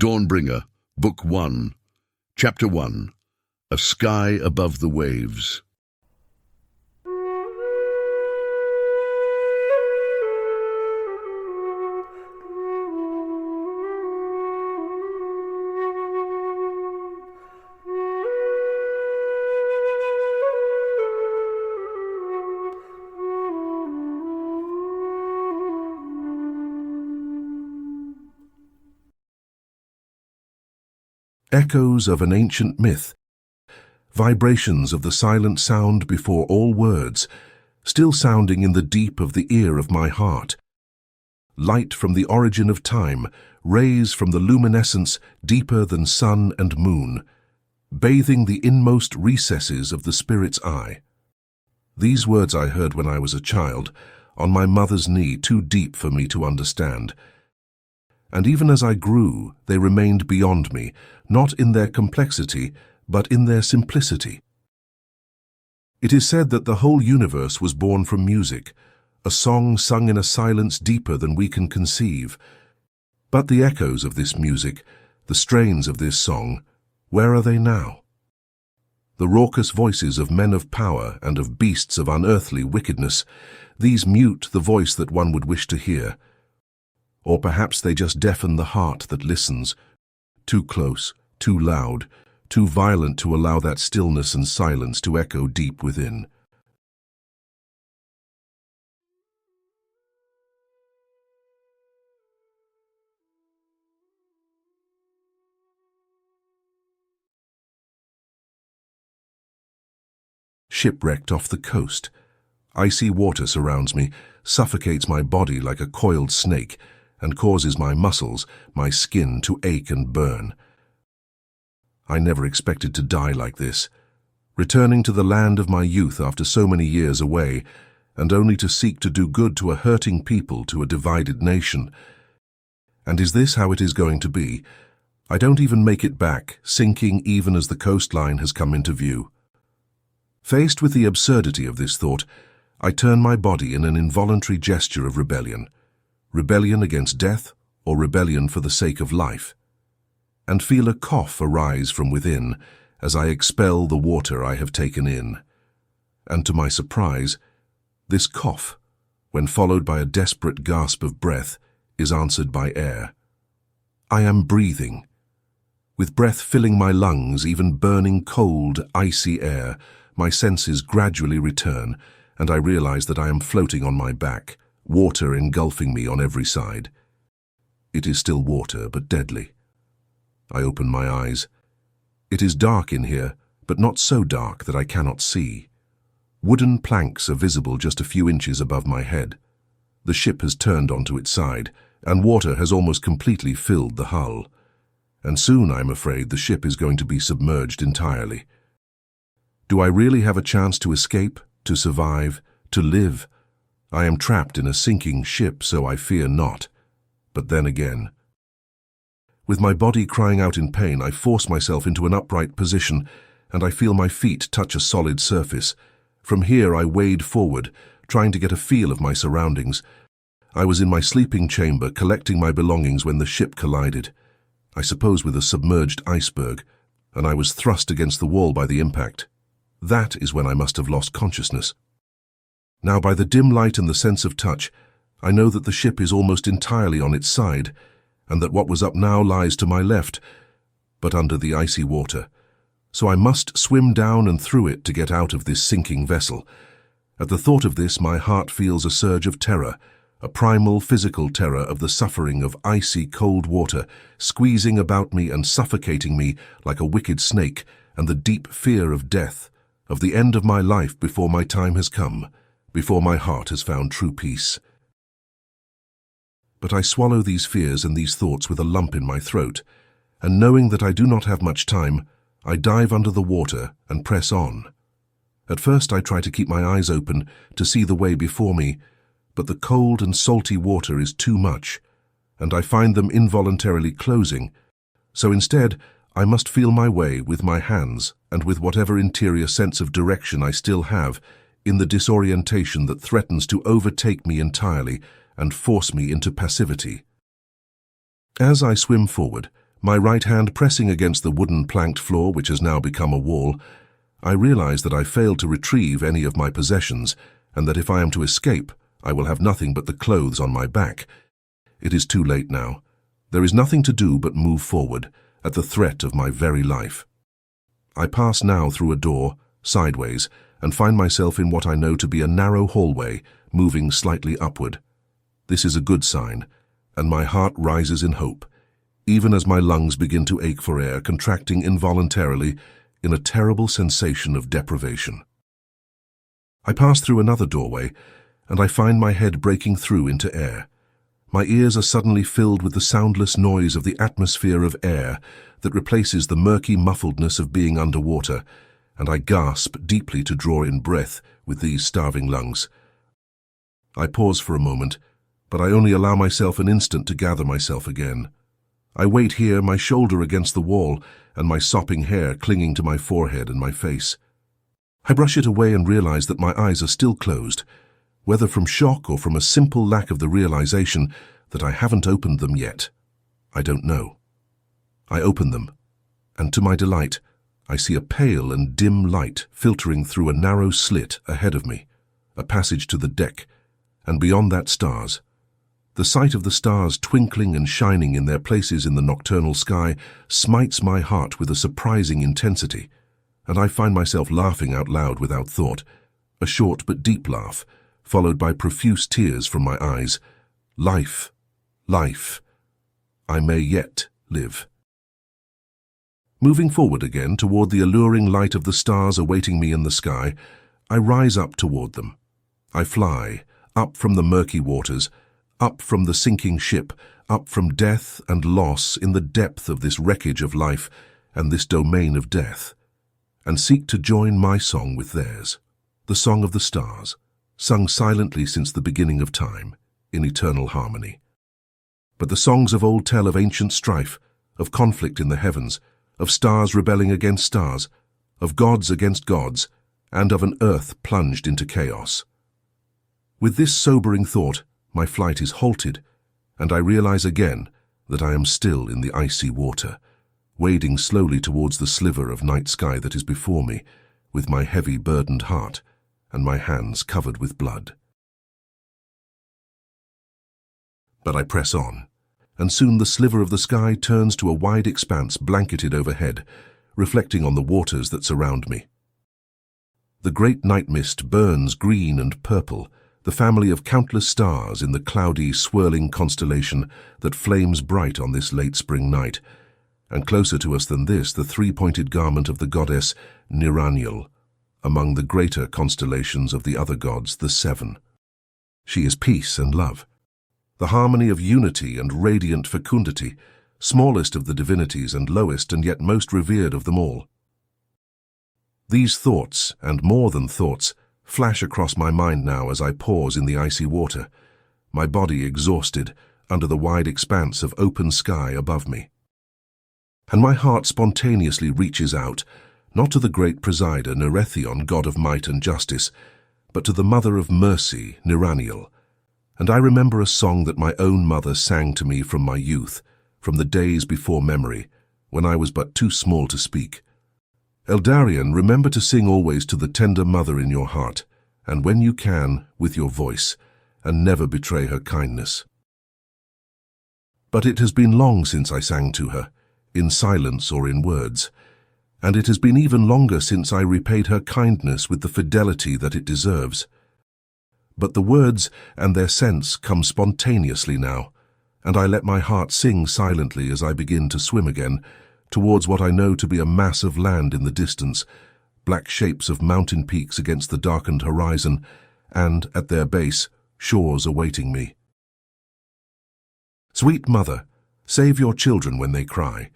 Dawnbringer, Book 1, Chapter 1, A Sky Above the Waves. Echoes of an ancient myth, vibrations of the silent sound before all words, still sounding in the deep of the ear of my heart. Light from the origin of time, rays from the luminescence deeper than sun and moon, bathing the inmost recesses of the spirit's eye. These words I heard when I was a child, on my mother's knee, too deep for me to understand. And even as I grew, they remained beyond me, not in their complexity, but in their simplicity. It is said that the whole universe was born from music, a song sung in a silence deeper than we can conceive. But the echoes of this music, the strains of this song, where are they now? The raucous voices of men of power and of beasts of unearthly wickedness, these mute the voice that one would wish to hear. Or perhaps they just deafen the heart that listens, too close, too loud, too violent to allow that stillness and silence to echo deep within. Shipwrecked off the coast. Icy water surrounds me, suffocates my body like a coiled snake, and causes my muscles, my skin to ache and burn. I never expected to die like this, returning to the land of my youth after so many years away, and only to seek to do good to a hurting people, to a divided nation. And is this how it is going to be? I don't even make it back, sinking even as the coastline has come into view. Faced with the absurdity of this thought, I turn my body in an involuntary gesture of rebellion. Rebellion against death, or rebellion for the sake of life, and feel a cough arise from within as I expel the water I have taken in. And to my surprise, this cough, when followed by a desperate gasp of breath, is answered by air. I am breathing. With breath filling my lungs, even burning cold, icy air, my senses gradually return, and I realize that I am floating on my back, water engulfing me on every side. It is still water, but deadly. I open my eyes. It is dark in here, but not so dark that I cannot see. Wooden planks are visible just a few inches above my head. The ship has turned onto its side, and water has almost completely filled the hull. And soon, I'm afraid, the ship is going to be submerged entirely. Do I really have a chance to escape, to survive, to live? I am trapped in a sinking ship, so I fear not. But then again, with my body crying out in pain, I force myself into an upright position, and I feel my feet touch a solid surface. From here I wade forward, trying to get a feel of my surroundings. I was in my sleeping chamber, collecting my belongings when the ship collided, I suppose with a submerged iceberg, and I was thrust against the wall by the impact. That is when I must have lost consciousness. Now, by the dim light and the sense of touch, I know that the ship is almost entirely on its side, and that what was up now lies to my left, but under the icy water. So I must swim down and through it to get out of this sinking vessel. At the thought of this, my heart feels a surge of terror, a primal physical terror of the suffering of icy cold water, squeezing about me and suffocating me like a wicked snake, and the deep fear of death, of the end of my life before my time has come, before my heart has found true peace. But I swallow these fears and these thoughts with a lump in my throat, and knowing that I do not have much time, I dive under the water and press on. At first I try to keep my eyes open to see the way before me, but the cold and salty water is too much, and I find them involuntarily closing, so instead I must feel my way with my hands and with whatever interior sense of direction I still have, in the disorientation that threatens to overtake me entirely and force me into passivity. As I swim forward, My right hand pressing against the wooden planked floor which has now become a wall, I realize that I failed to retrieve any of my possessions, and that if I am to escape, I will have nothing but the clothes on my back. It is too late now. There is nothing to do but move forward, at the threat of my very life. I pass now through a door, sideways, and find myself in what I know to be a narrow hallway, moving slightly upward. This is a good sign, and my heart rises in hope, even as my lungs begin to ache for air, contracting involuntarily in a terrible sensation of deprivation. I pass through another doorway, and I find my head breaking through into air. My ears are suddenly filled with the soundless noise of the atmosphere of air that replaces the murky muffledness of being underwater, and I gasp deeply to draw in breath with these starving lungs. I pause for a moment, but I only allow myself an instant to gather myself again. I wait here, my shoulder against the wall, and my sopping hair clinging to my forehead and my face. I brush it away and realize that my eyes are still closed, whether from shock or from a simple lack of the realization that I haven't opened them yet. I don't know. I open them, and to my delight, I see a pale and dim light filtering through a narrow slit ahead of me, a passage to the deck, and beyond that stars. The sight of the stars twinkling and shining in their places in the nocturnal sky smites my heart with a surprising intensity, and I find myself laughing out loud without thought, a short but deep laugh, followed by profuse tears from my eyes. Life, life, I may yet live. Moving forward again toward the alluring light of the stars awaiting me in the sky, I rise up toward them. I fly, up from the murky waters, up from the sinking ship, up from death and loss in the depth of this wreckage of life and this domain of death, and seek to join my song with theirs, the song of the stars, sung silently since the beginning of time, in eternal harmony. But the songs of old tell of ancient strife, of conflict in the heavens, of stars rebelling against stars, of gods against gods, and of an earth plunged into chaos. With this sobering thought, my flight is halted, and I realize again that I am still in the icy water, wading slowly towards the sliver of night sky that is before me, with my heavy burdened heart and my hands covered with blood. But I press on, and soon the sliver of the sky turns to a wide expanse blanketed overhead, reflecting on the waters that surround me. The great night mist burns green and purple, the family of countless stars in the cloudy, swirling constellation that flames bright on this late spring night, and closer to us than this, the three-pointed garment of the goddess Ierendal, among the greater constellations of the other gods, the seven. She is peace and love, the harmony of unity and radiant fecundity, smallest of the divinities and lowest and yet most revered of them all. These thoughts, and more than thoughts, flash across my mind now as I pause in the icy water, my body exhausted under the wide expanse of open sky above me. And my heart spontaneously reaches out, not to the great presider Ierendal, god of might and justice, but to the mother of mercy, Ierendal. And I remember a song that my own mother sang to me from my youth, from the days before memory, when I was but too small to speak. Eldarien, remember to sing always to the tender mother in your heart, and when you can, with your voice, and never betray her kindness. But it has been long since I sang to her, in silence or in words, and it has been even longer since I repaid her kindness with the fidelity that it deserves. But the words and their sense come spontaneously now, and I let my heart sing silently as I begin to swim again, towards what I know to be a mass of land in the distance, black shapes of mountain peaks against the darkened horizon, and, at their base, shores awaiting me. Sweet mother, save your children when they cry,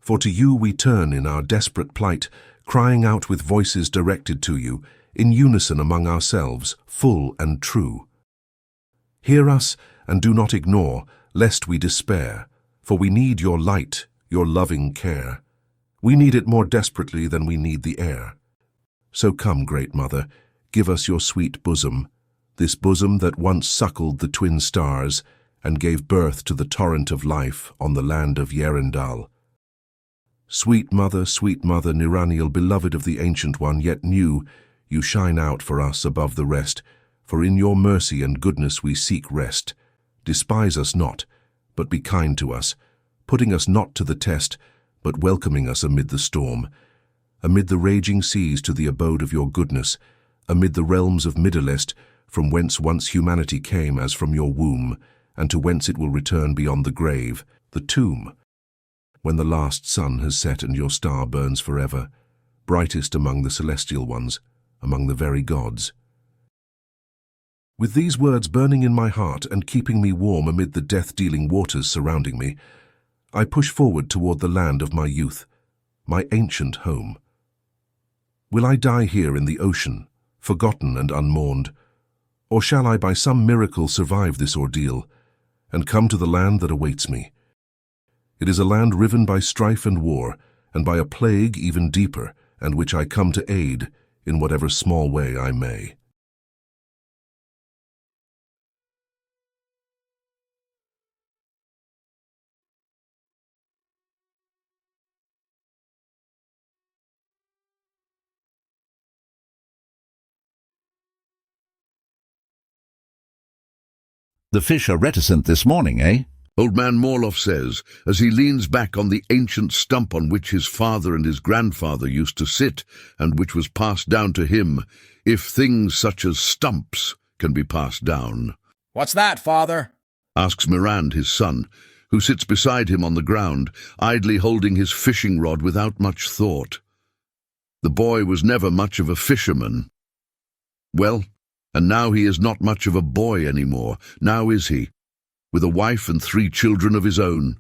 for to you we turn in our desperate plight, crying out with voices directed to you, in unison among ourselves, full and true. Hear us, and do not ignore, lest we despair, for we need your light, your loving care. We need it more desperately than we need the air. So come, great mother, give us your sweet bosom, this bosom that once suckled the twin stars and gave birth to the torrent of life on the land of Ierendal, Sweet mother, Niraniel, beloved of the Ancient One, yet new, you shine out for us above the rest, for in your mercy and goodness we seek rest. Despise us not, but be kind to us, putting us not to the test, but welcoming us amid the storm, amid the raging seas to the abode of your goodness, amid the realms of Middle-est, from whence once humanity came as from your womb, and to whence it will return beyond the grave, the tomb, when the last sun has set and your star burns forever, brightest among the celestial ones, among the very gods. With these words burning in my heart and keeping me warm amid the death-dealing waters surrounding me, I push forward toward the land of my youth, my ancient home. Will I die here in the ocean, forgotten and unmourned, or shall I by some miracle survive this ordeal and come to the land that awaits me? It is a land riven by strife and war, and by a plague even deeper, and which I come to aid in whatever small way I may. The fish are reticent this morning, eh? Old man Morloff says, as he leans back on the ancient stump on which his father and his grandfather used to sit, and which was passed down to him, if things such as stumps can be passed down. "What's that, father?" asks Mirand, his son, who sits beside him on the ground, idly holding his fishing rod without much thought. The boy was never much of a fisherman. Well, and now he is not much of a boy anymore, now is he, with a wife and 3 children of his own.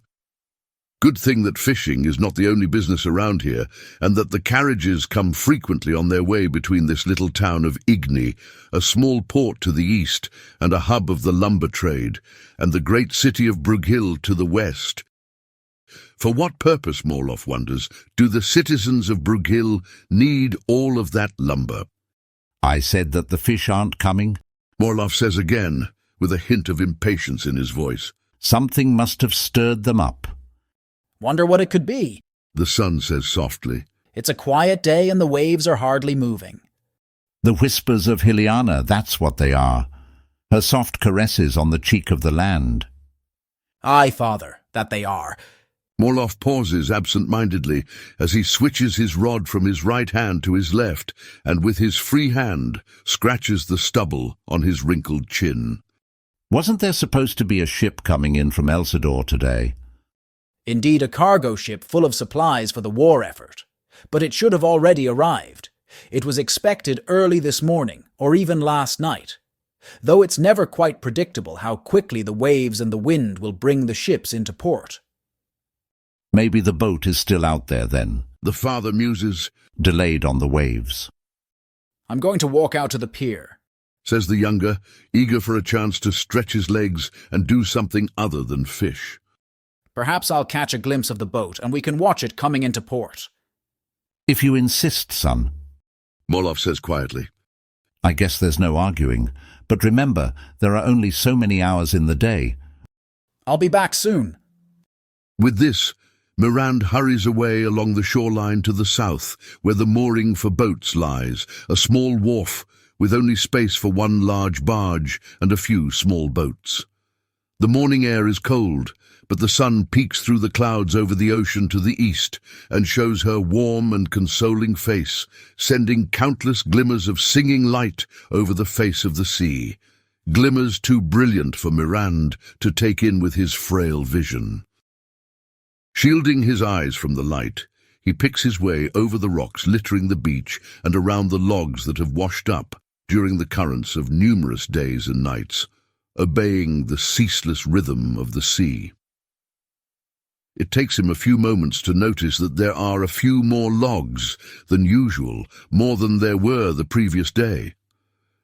Good thing that fishing is not the only business around here, and that the carriages come frequently on their way between this little town of Igni, a small port to the east and a hub of the lumber trade, and the great city of Brughill to the west. For what purpose, Morloff wonders, do the citizens of Brughill need all of that lumber? I said that the fish aren't coming. Morloff says again, with a hint of impatience in his voice. Something must have stirred them up. "Wonder what it could be," the son says softly. "It's a quiet day and the waves are hardly moving." The whispers of Hyliana, that's what they are. Her soft caresses on the cheek of the land. "Aye, father, that they are." Morloff pauses absent-mindedly as he switches his rod from his right hand to his left, and with his free hand scratches the stubble on his wrinkled chin. Wasn't there supposed to be a ship coming in from Elsador today? Indeed, a cargo ship full of supplies for the war effort. But it should have already arrived. It was expected early this morning, or even last night. Though it's never quite predictable how quickly the waves and the wind will bring the ships into port. Maybe the boat is still out there then. The father muses. Delayed on the waves. "I'm going to walk out to the pier," says the younger, eager for a chance to stretch his legs and do something other than fish. "Perhaps I'll catch a glimpse of the boat and we can watch it coming into port." If you insist, son. Morloff says quietly. I guess there's no arguing. But remember, there are only so many hours in the day. "I'll be back soon." With this, Mirand hurries away along the shoreline to the south, where the mooring for boats lies, a small wharf with only space for one large barge and a few small boats. The morning air is cold, but the sun peeks through the clouds over the ocean to the east and shows her warm and consoling face, sending countless glimmers of singing light over the face of the sea, glimmers too brilliant for Mirand to take in with his frail vision. Shielding his eyes from the light, he picks his way over the rocks littering the beach and around the logs that have washed up during the currents of numerous days and nights, obeying the ceaseless rhythm of the sea. It takes him a few moments to notice that there are a few more logs than usual, more than there were the previous day.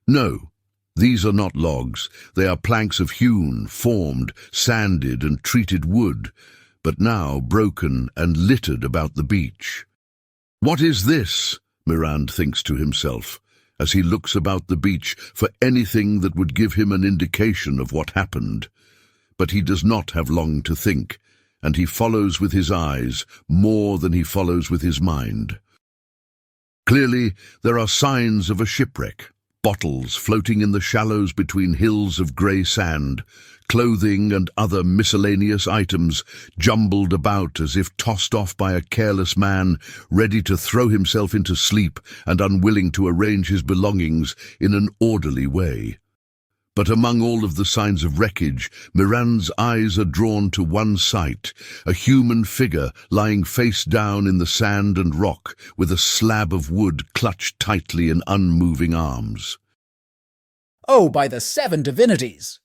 No, these are not logs. They are planks of hewn, formed, sanded and treated wood, but now broken and littered about the beach. What is this? Mirand thinks to himself, as he looks about the beach for anything that would give him an indication of what happened. But he does not have long to think, and he follows with his eyes more than he follows with his mind. Clearly, there are signs of a shipwreck, bottles floating in the shallows between hills of grey sand, clothing and other miscellaneous items jumbled about as if tossed off by a careless man ready to throw himself into sleep and unwilling to arrange his belongings in an orderly way. But among all of the signs of wreckage, Miran's eyes are drawn to one sight, a human figure lying face down in the sand and rock with a slab of wood clutched tightly in unmoving arms. "Oh, by the 7 divinities!"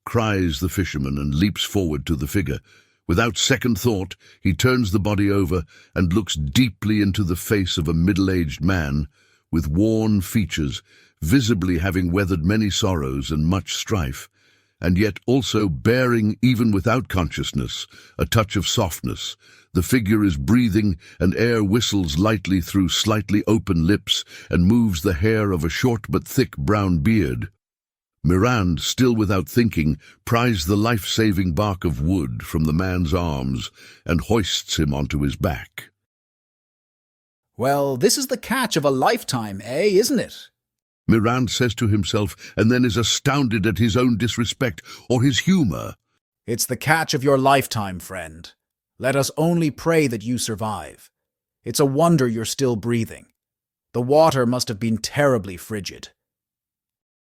cries the fisherman and leaps forward to the figure. Without second thought, he turns the body over and looks deeply into the face of a middle-aged man with worn features, visibly having weathered many sorrows and much strife, and yet also bearing, even without consciousness, a touch of softness. The figure is breathing, and air whistles lightly through slightly open lips and moves the hair of a short but thick brown beard. Miran, still without thinking, pries the life-saving bark of wood from the man's arms and hoists him onto his back. "Well, this is the catch of a lifetime, isn't it?" Miran says to himself, and then is astounded at his own disrespect or his humour. "It's the catch of your lifetime, friend. Let us only pray that you survive. It's a wonder you're still breathing. The water must have been terribly frigid."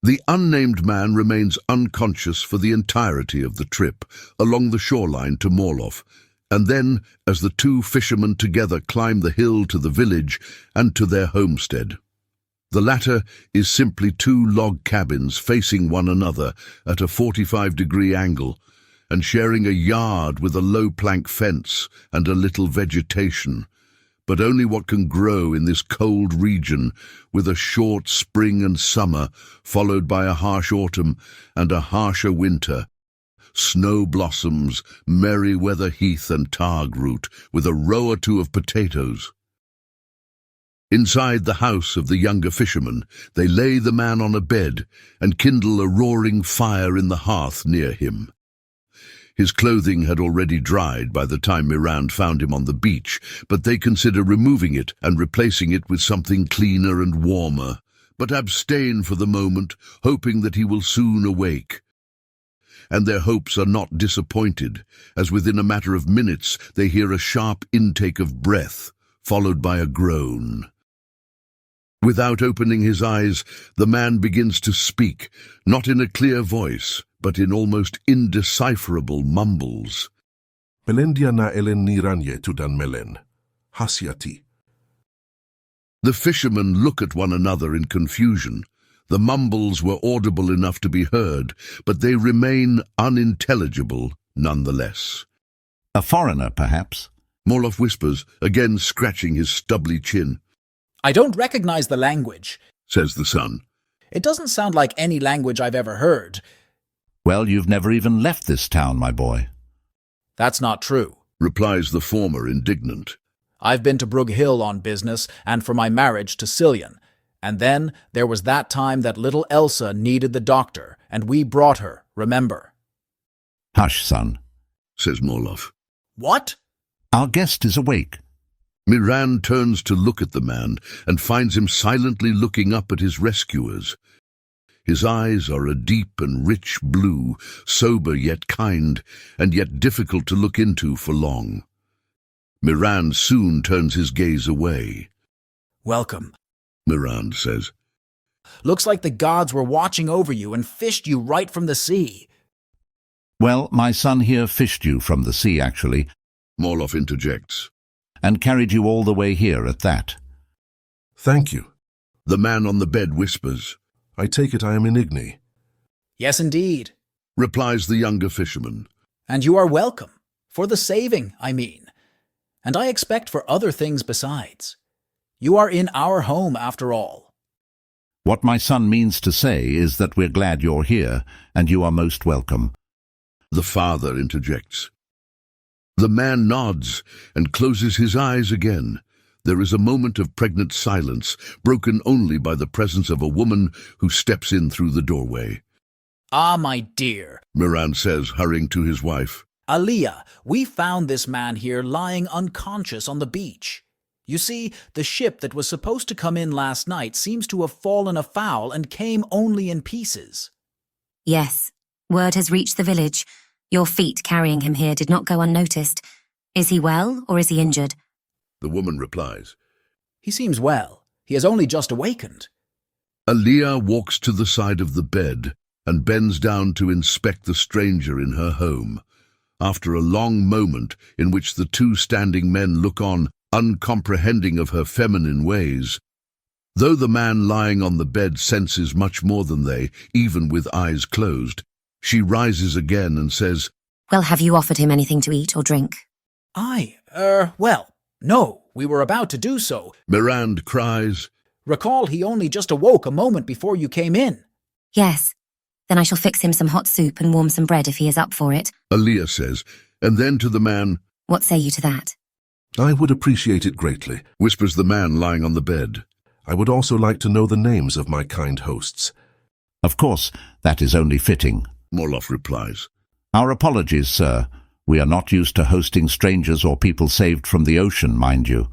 The unnamed man remains unconscious for the entirety of the trip along the shoreline to Morloff, and then, as the two fishermen together climb the hill to the village and to their homestead. The latter is simply 2 log cabins facing one another at a 45-degree angle and sharing a yard with a low plank fence and a little vegetation, but only what can grow in this cold region, with a short spring and summer followed by a harsh autumn and a harsher winter. Snow blossoms, merry-weather heath and targ root, with a row or two of potatoes. Inside the house of the younger fisherman, they lay the man on a bed and kindle a roaring fire in the hearth near him. His clothing had already dried by the time Miran found him on the beach, but they consider removing it and replacing it with something cleaner and warmer, but abstain for the moment, hoping that he will soon awake. And their hopes are not disappointed, as within a matter of minutes they hear a sharp intake of breath, followed by a groan. Without opening his eyes, the man begins to speak, not in a clear voice, but in almost indecipherable mumbles. Belendia na elen niranye tudan melen. Hasyati. The fishermen look at one another in confusion. The mumbles were audible enough to be heard, but they remain unintelligible nonetheless. A foreigner, perhaps? Morloff whispers, again scratching his stubbly chin. "I don't recognize the language," says the son. "It doesn't sound like any language I've ever heard." Well, you've never even left this town, my boy. "That's not true. Replies the former, indignant. I've been to Brugg Hill on business and for my marriage to Cillian. And then there was that time that little Elsa needed the doctor, and we brought her, remember?" Hush, son, says Morloff. "What?" Our guest is awake. Miran turns to look at the man and finds him silently looking up at his rescuers. His eyes are a deep and rich blue, sober yet kind, and yet difficult to look into for long. Miran soon turns his gaze away. "Welcome," Miran says. "Looks like the gods were watching over you and fished you right from the sea." Well, my son here fished you from the sea, actually, Morloff interjects. and carried you all the way here at that. Thank you. The man on the bed whispers. I take it I am in Igni. "Yes, indeed. Replies the younger fisherman. And you are welcome. For the saving, I mean. And I expect for other things besides. You are in our home, after all." What my son means to say is that we're glad you're here, and you are most welcome. The father interjects. The man nods and closes his eyes again. There is a moment of pregnant silence, broken only by the presence of a woman who steps in through the doorway. "Ah, my dear," Miran says, hurrying to his wife. Aliyah, we found this man here lying unconscious on the beach. You see, the ship that was supposed to come in last night seems to have fallen afoul and came only in pieces. Yes, word has reached the village. Your feet carrying him here did not go unnoticed. Is he well, or is he injured? The woman replies. He seems well. He has only just awakened. Aliyah walks to the side of the bed and bends down to inspect the stranger in her home. After a long moment in which the two standing men look on, uncomprehending of her feminine ways, though the man lying on the bed senses much more than they, even with eyes closed, she rises again and says, Well, have you offered him anything to eat or drink? Well, no, we were about to do so. Mirand cries. Recall he only just awoke a moment before you came in. Yes. Then I shall fix him some hot soup and warm some bread if he is up for it. Aliyah says, and then to the man, What say you to that? I would appreciate it greatly, whispers the man lying on the bed. I would also like to know the names of my kind hosts. Of course, that is only fitting. Morloff replies. Our apologies, sir. We are not used to hosting strangers or people saved from the ocean, mind you.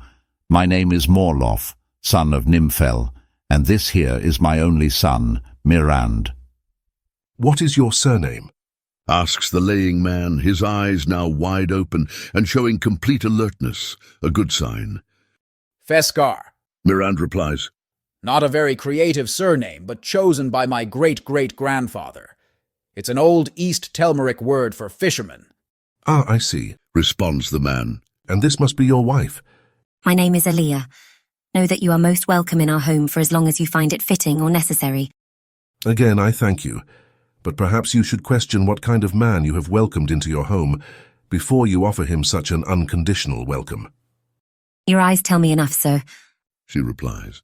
My name is Morloff, son of Nymfel, and this here is my only son, Mirand. What is your surname? Asks the laying man, his eyes now wide open and showing complete alertness, a good sign. Feskar. Mirand replies. Not a very creative surname, but chosen by my great-great-grandfather. It's an old East Telmeric word for fisherman. Ah, I see, responds the man. And this must be your wife. My name is Aliyah. Know that you are most welcome in our home for as long as you find it fitting or necessary. Again, I thank you. But perhaps you should question what kind of man you have welcomed into your home before you offer him such an unconditional welcome. Your eyes tell me enough, sir. She replies.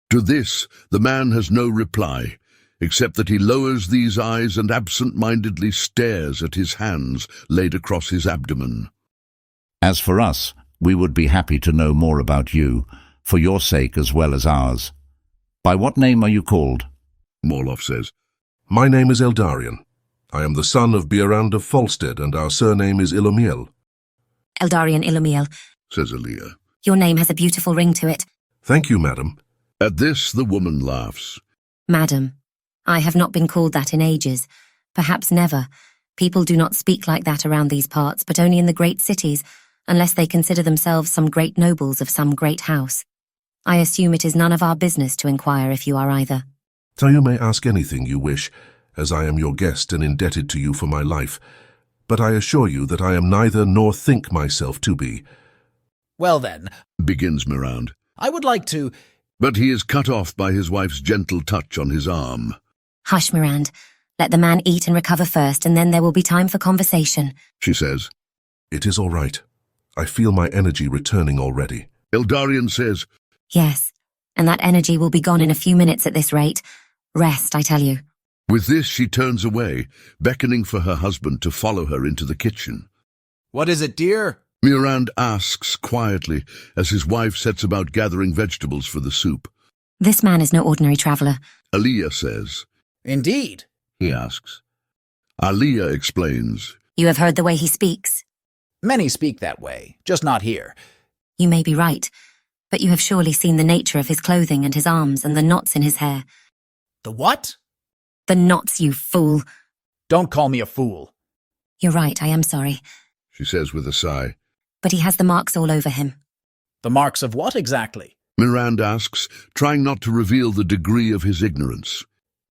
To this, the man has no reply, except that he lowers these eyes and absent-mindedly stares at his hands laid across his abdomen. As for us, we would be happy to know more about you, for your sake as well as ours. By what name are you called? Morloff says. My name is Eldarien. I am the son of Ierendal of Falstead, and our surname is Ilumiel. Eldarien Ilumiel, says Aliyah. Your name has a beautiful ring to it. Thank you, madam. At this, the woman laughs. Madam, I have not been called that in ages. Perhaps never. People do not speak like that around these parts, but only in the great cities, unless they consider themselves some great nobles of some great house. I assume it is none of our business to inquire if you are either. So you may ask anything you wish, as I am your guest and indebted to you for my life. But I assure you that I am neither nor think myself to be. Well then, begins Mirand. I would like to... But he is cut off by his wife's gentle touch on his arm. Hush, Mirand. Let the man eat and recover first, and then there will be time for conversation, she says. It is all right. I feel my energy returning already. Eldarien says. Yes, and that energy will be gone in a few minutes at this rate. Rest, I tell you. With this, she turns away, beckoning for her husband to follow her into the kitchen. What is it, dear? Mirand asks quietly as his wife sets about gathering vegetables for the soup. This man is no ordinary traveller. Aliyah says. Indeed, he asks. Aliyah explains. You have heard the way he speaks. Many speak that way, just not here. You may be right, but you have surely seen the nature of his clothing and his arms and the knots in his hair. The what? The knots, you fool. Don't call me a fool. You're right, I am sorry. She says with a sigh. But he has the marks all over him. The marks of what exactly? Mirand asks, trying not to reveal the degree of his ignorance.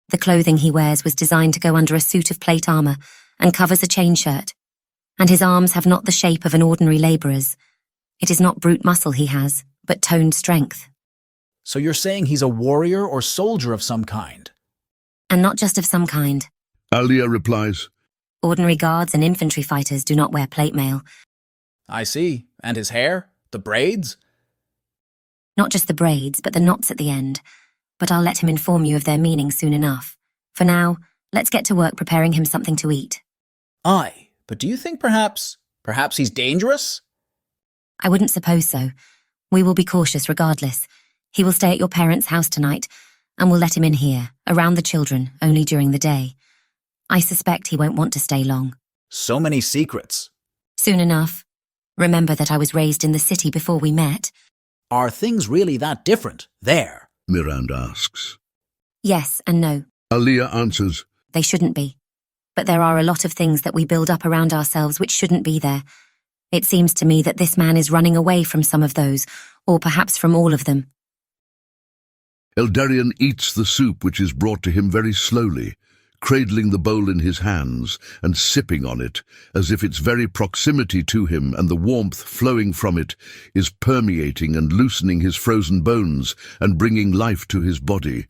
The clothing he wears was designed to go under a suit of plate armour and covers a chain shirt. And his arms have not the shape of an ordinary labourer's. It is not brute muscle he has, but toned strength. So you're saying he's a warrior or soldier of some kind? And not just of some kind. Aliyah replies. Ordinary guards and infantry fighters do not wear plate mail. I see. And his hair? The braids? Not just the braids, but the knots at the end. But I'll let him inform you of their meaning soon enough. For now, let's get to work preparing him something to eat. Aye, but do you think perhaps he's dangerous? I wouldn't suppose so. We will be cautious regardless. He will stay at your parents' house tonight, and we'll let him in here, around the children, only during the day. I suspect he won't want to stay long. So many secrets. Soon enough. Remember that I was raised in the city before we met? Are things really that different there? Mirand asks. Yes and no. Aaliyah answers. They shouldn't be. But there are a lot of things that we build up around ourselves which shouldn't be there. It seems to me that this man is running away from some of those, or perhaps from all of them. Eldarien eats the soup which is brought to him very slowly, cradling the bowl in his hands and sipping on it, as if its very proximity to him and the warmth flowing from it is permeating and loosening his frozen bones and bringing life to his body,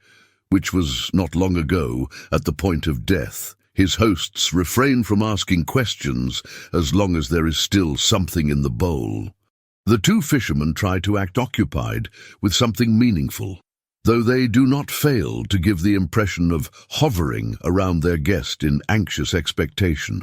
which was not long ago at the point of death. His hosts refrain from asking questions as long as there is still something in the bowl. The two fishermen try to act occupied with something meaningful, though they do not fail to give the impression of hovering around their guest in anxious expectation.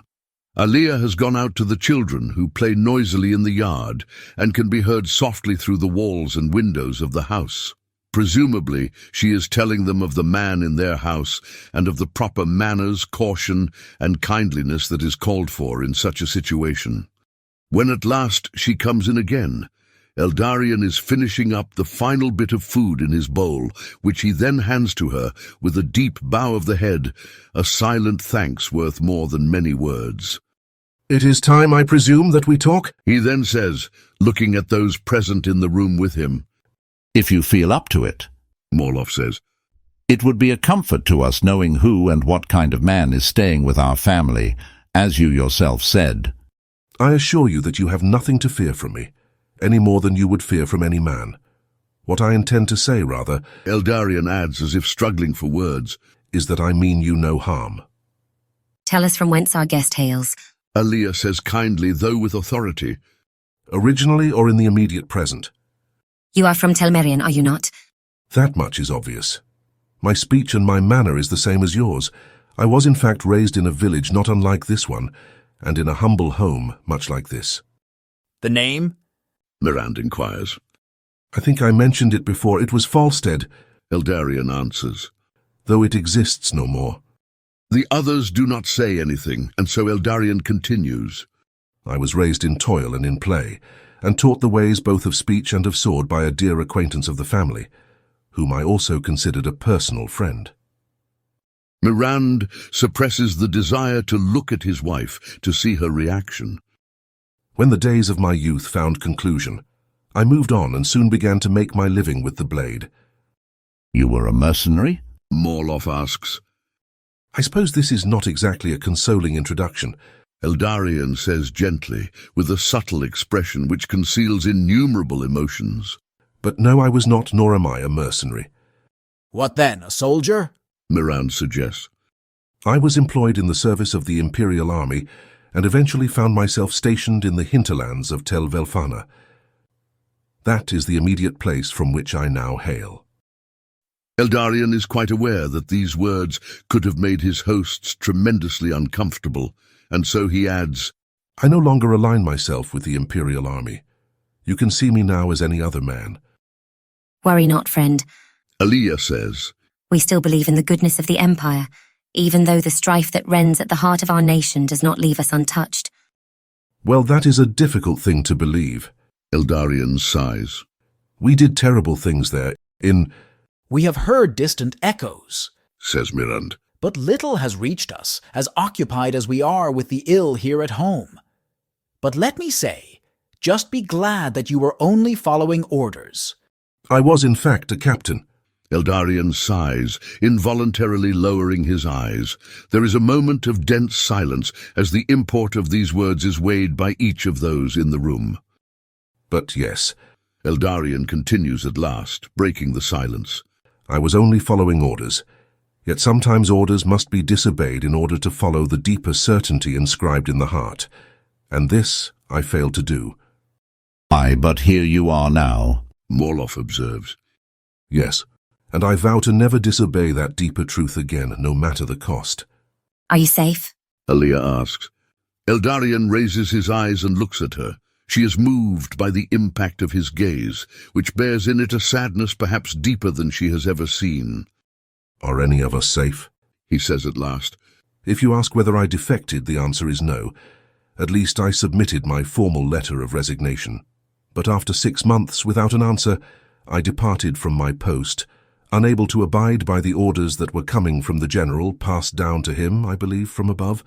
Aaliyah has gone out to the children, who play noisily in the yard and can be heard softly through the walls and windows of the house. Presumably, she is telling them of the man in their house and of the proper manners, caution, and kindliness that is called for in such a situation. When at last she comes in again, Eldarien is finishing up the final bit of food in his bowl, which he then hands to her with a deep bow of the head, a silent thanks worth more than many words. "It is time, I presume, that we talk?" He then says, looking at those present in the room with him. If you feel up to it. Morloff says. It would be a comfort to us knowing who and what kind of man is staying with our family, as you yourself said. "I assure you that you have nothing to fear from me, any more than you would fear from any man. What I intend to say, rather," Eldarien adds as if struggling for words, "is that I mean you no harm." Tell us from whence our guest hails. Aaliyah says kindly, though with authority. "Originally or in the immediate present?" You are from Telmerion, are you not? "That much is obvious. My speech and my manner is the same as yours. I was in fact raised in a village not unlike this one, and in a humble home much like this." The name? Mirand inquires. "I think I mentioned it before. It was Falstead," Eldarien answers. "though it exists no more." The others do not say anything, and so Eldarien continues. "I was raised in toil and in play, and taught the ways both of speech and of sword by a dear acquaintance of the family, whom I also considered a personal friend." Mirand suppresses the desire to look at his wife to see her reaction. "When the days of my youth found conclusion, I moved on and soon began to make my living with the blade." You were a mercenary? Morloff asks. "I suppose this is not exactly a consoling introduction." Eldarien says gently, with a subtle expression which conceals innumerable emotions. "But no, I was not, nor am I, a mercenary. What then, a soldier? Mirand suggests. I was employed in the service of the Imperial Army and eventually found myself stationed in the hinterlands of Tel Velfana. That is the immediate place from which I now hail." Eldarien is quite aware that these words could have made his hosts tremendously uncomfortable, and so he adds, "I no longer align myself with the Imperial Army. You can see me now as any other man." Worry not, friend. Aaliyah says. We still believe in the goodness of the Empire, even though the strife that rends at the heart of our nation does not leave us untouched. "Well, that is a difficult thing to believe." Eldarien sighs. "We did terrible things there, in—" We have heard distant echoes, says Mirand. but little has reached us, as occupied as we are with the ill here at home. But let me say, just be glad that you were only following orders. "I was in fact a captain." Eldarien sighs, involuntarily lowering his eyes. There is a moment of dense silence as the import of these words is weighed by each of those in the room. "But yes," Eldarien continues at last, breaking the silence. "I was only following orders. Yet sometimes orders must be disobeyed in order to follow the deeper certainty inscribed in the heart. And this I failed to do." Aye, but here you are now. Morloff observes. "Yes, and I vow to never disobey that deeper truth again, no matter the cost." Are you safe? Aaliyah asks. Eldarien raises his eyes and looks at her. She is moved by the impact of his gaze, which bears in it a sadness perhaps deeper than she has ever seen. "Are any of us safe?" He says at last. If you ask whether I defected, the answer is no. At least I submitted my formal letter of resignation. But after 6 months without an answer, I departed from my post, unable to abide by the orders that were coming from the general, passed down to him, I believe, from above.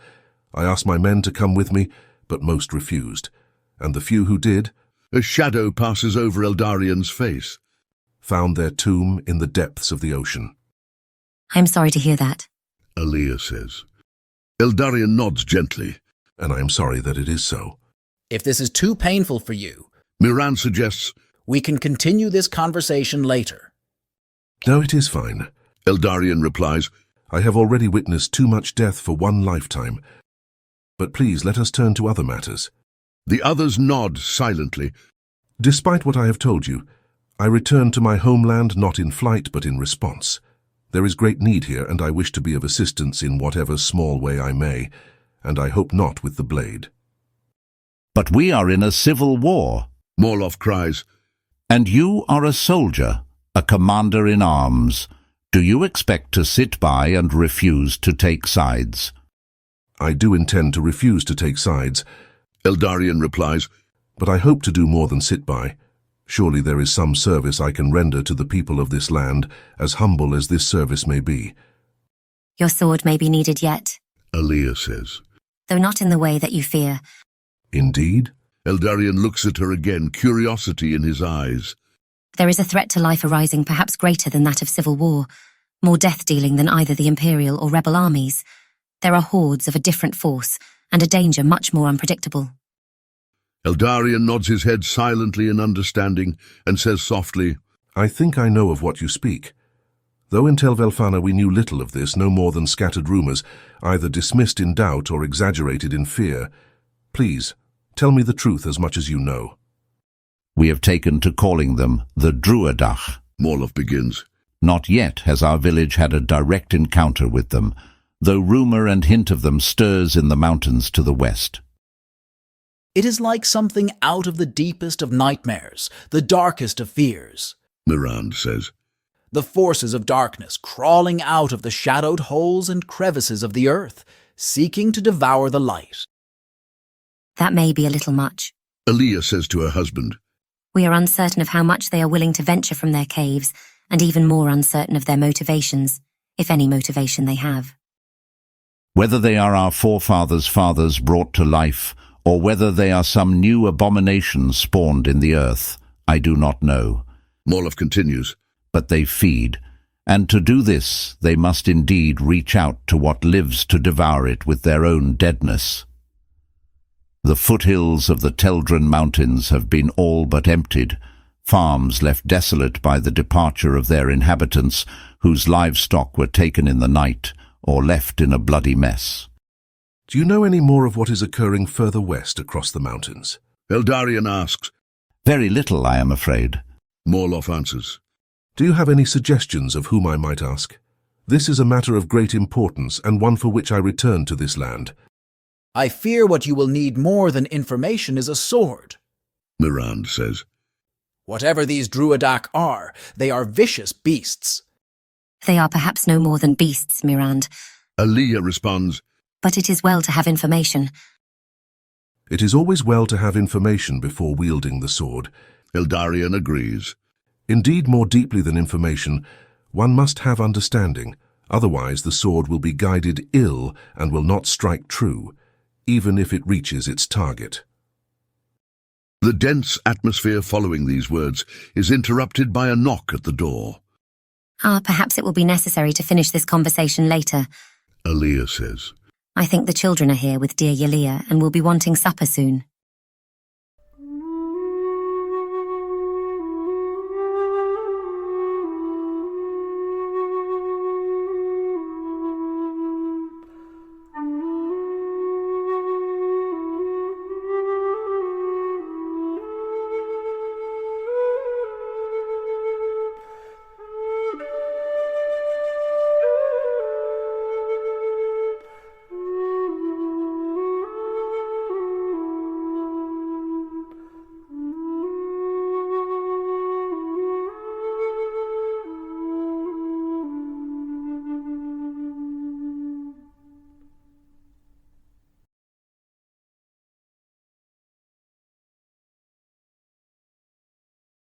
I asked my men to come with me, but most refused, and the few who did, A shadow passes over Eldarien's face. found their tomb in the depths of the ocean. I'm sorry to hear that. Alia says. Eldarien nods gently. And I am sorry that it is so. If this is too painful for you, Miran suggests. we can continue this conversation later. No, it is fine. Eldarien replies. I have already witnessed too much death for one lifetime. But please let us turn to other matters. The others nod silently. Despite what I have told you, I return to my homeland not in flight but in response. There is great need here, and I wish to be of assistance in whatever small way I may, and I hope not with the blade. But we are in a civil war, Morloff cries. and you are a soldier, a commander in arms. Do you expect to sit by and refuse to take sides? I do intend to refuse to take sides, Eldarien replies. but I hope to do more than sit by. Surely there is some service I can render to the people of this land, as humble as this service may be. Your sword may be needed yet, Alia says. though not in the way that you fear. Indeed? Eldarien looks at her again, curiosity in his eyes. There is a threat to life arising perhaps greater than that of civil war, more death-dealing than either the Imperial or rebel armies. There are hordes of a different force, and a danger much more unpredictable. Eldarien nods his head silently in understanding and says softly, I think I know of what you speak. Though in Tel Velfana we knew little of this, no more than scattered rumours, either dismissed in doubt or exaggerated in fear. Please, tell me the truth as much as you know. We have taken to calling them the Druidach. Morloff begins. Not yet has our village had a direct encounter with them, though rumour and hint of them stirs in the mountains to the west. It is like something out of the deepest of nightmares, the darkest of fears. Mirand says. The forces of darkness crawling out of the shadowed holes and crevices of the earth, seeking to devour the light. That may be a little much. Alia says to her husband. We are uncertain of how much they are willing to venture from their caves, and even more uncertain of their motivations, if any motivation they have. Whether they are our forefathers' fathers brought to life, or whether they are some new abomination spawned in the earth, I do not know. Morloff continues. But they feed, and to do this they must indeed reach out to what lives to devour it with their own deadness. The foothills of the Teldren Mountains have been all but emptied, farms left desolate by the departure of their inhabitants, whose livestock were taken in the night or left in a bloody mess. Do you know any more of what is occurring further west across the mountains? Eldarien asks. Very little, I am afraid. Morloff answers. Do you have any suggestions of whom I might ask? This is a matter of great importance, and one for which I return to this land. I fear what you will need more than information is a sword. Mirand says. Whatever these Druidach are, they are vicious beasts. They are perhaps no more than beasts, Mirand, Alia responds. but it is well to have information. It is always well to have information before wielding the sword. Eldarien agrees. Indeed, more deeply than information, one must have understanding, otherwise the sword will be guided ill and will not strike true, even if it reaches its target. The dense atmosphere following these words is interrupted by a knock at the door. Perhaps it will be necessary to finish this conversation later. Alia says. I think the children are here with dear Yalia and will be wanting supper soon.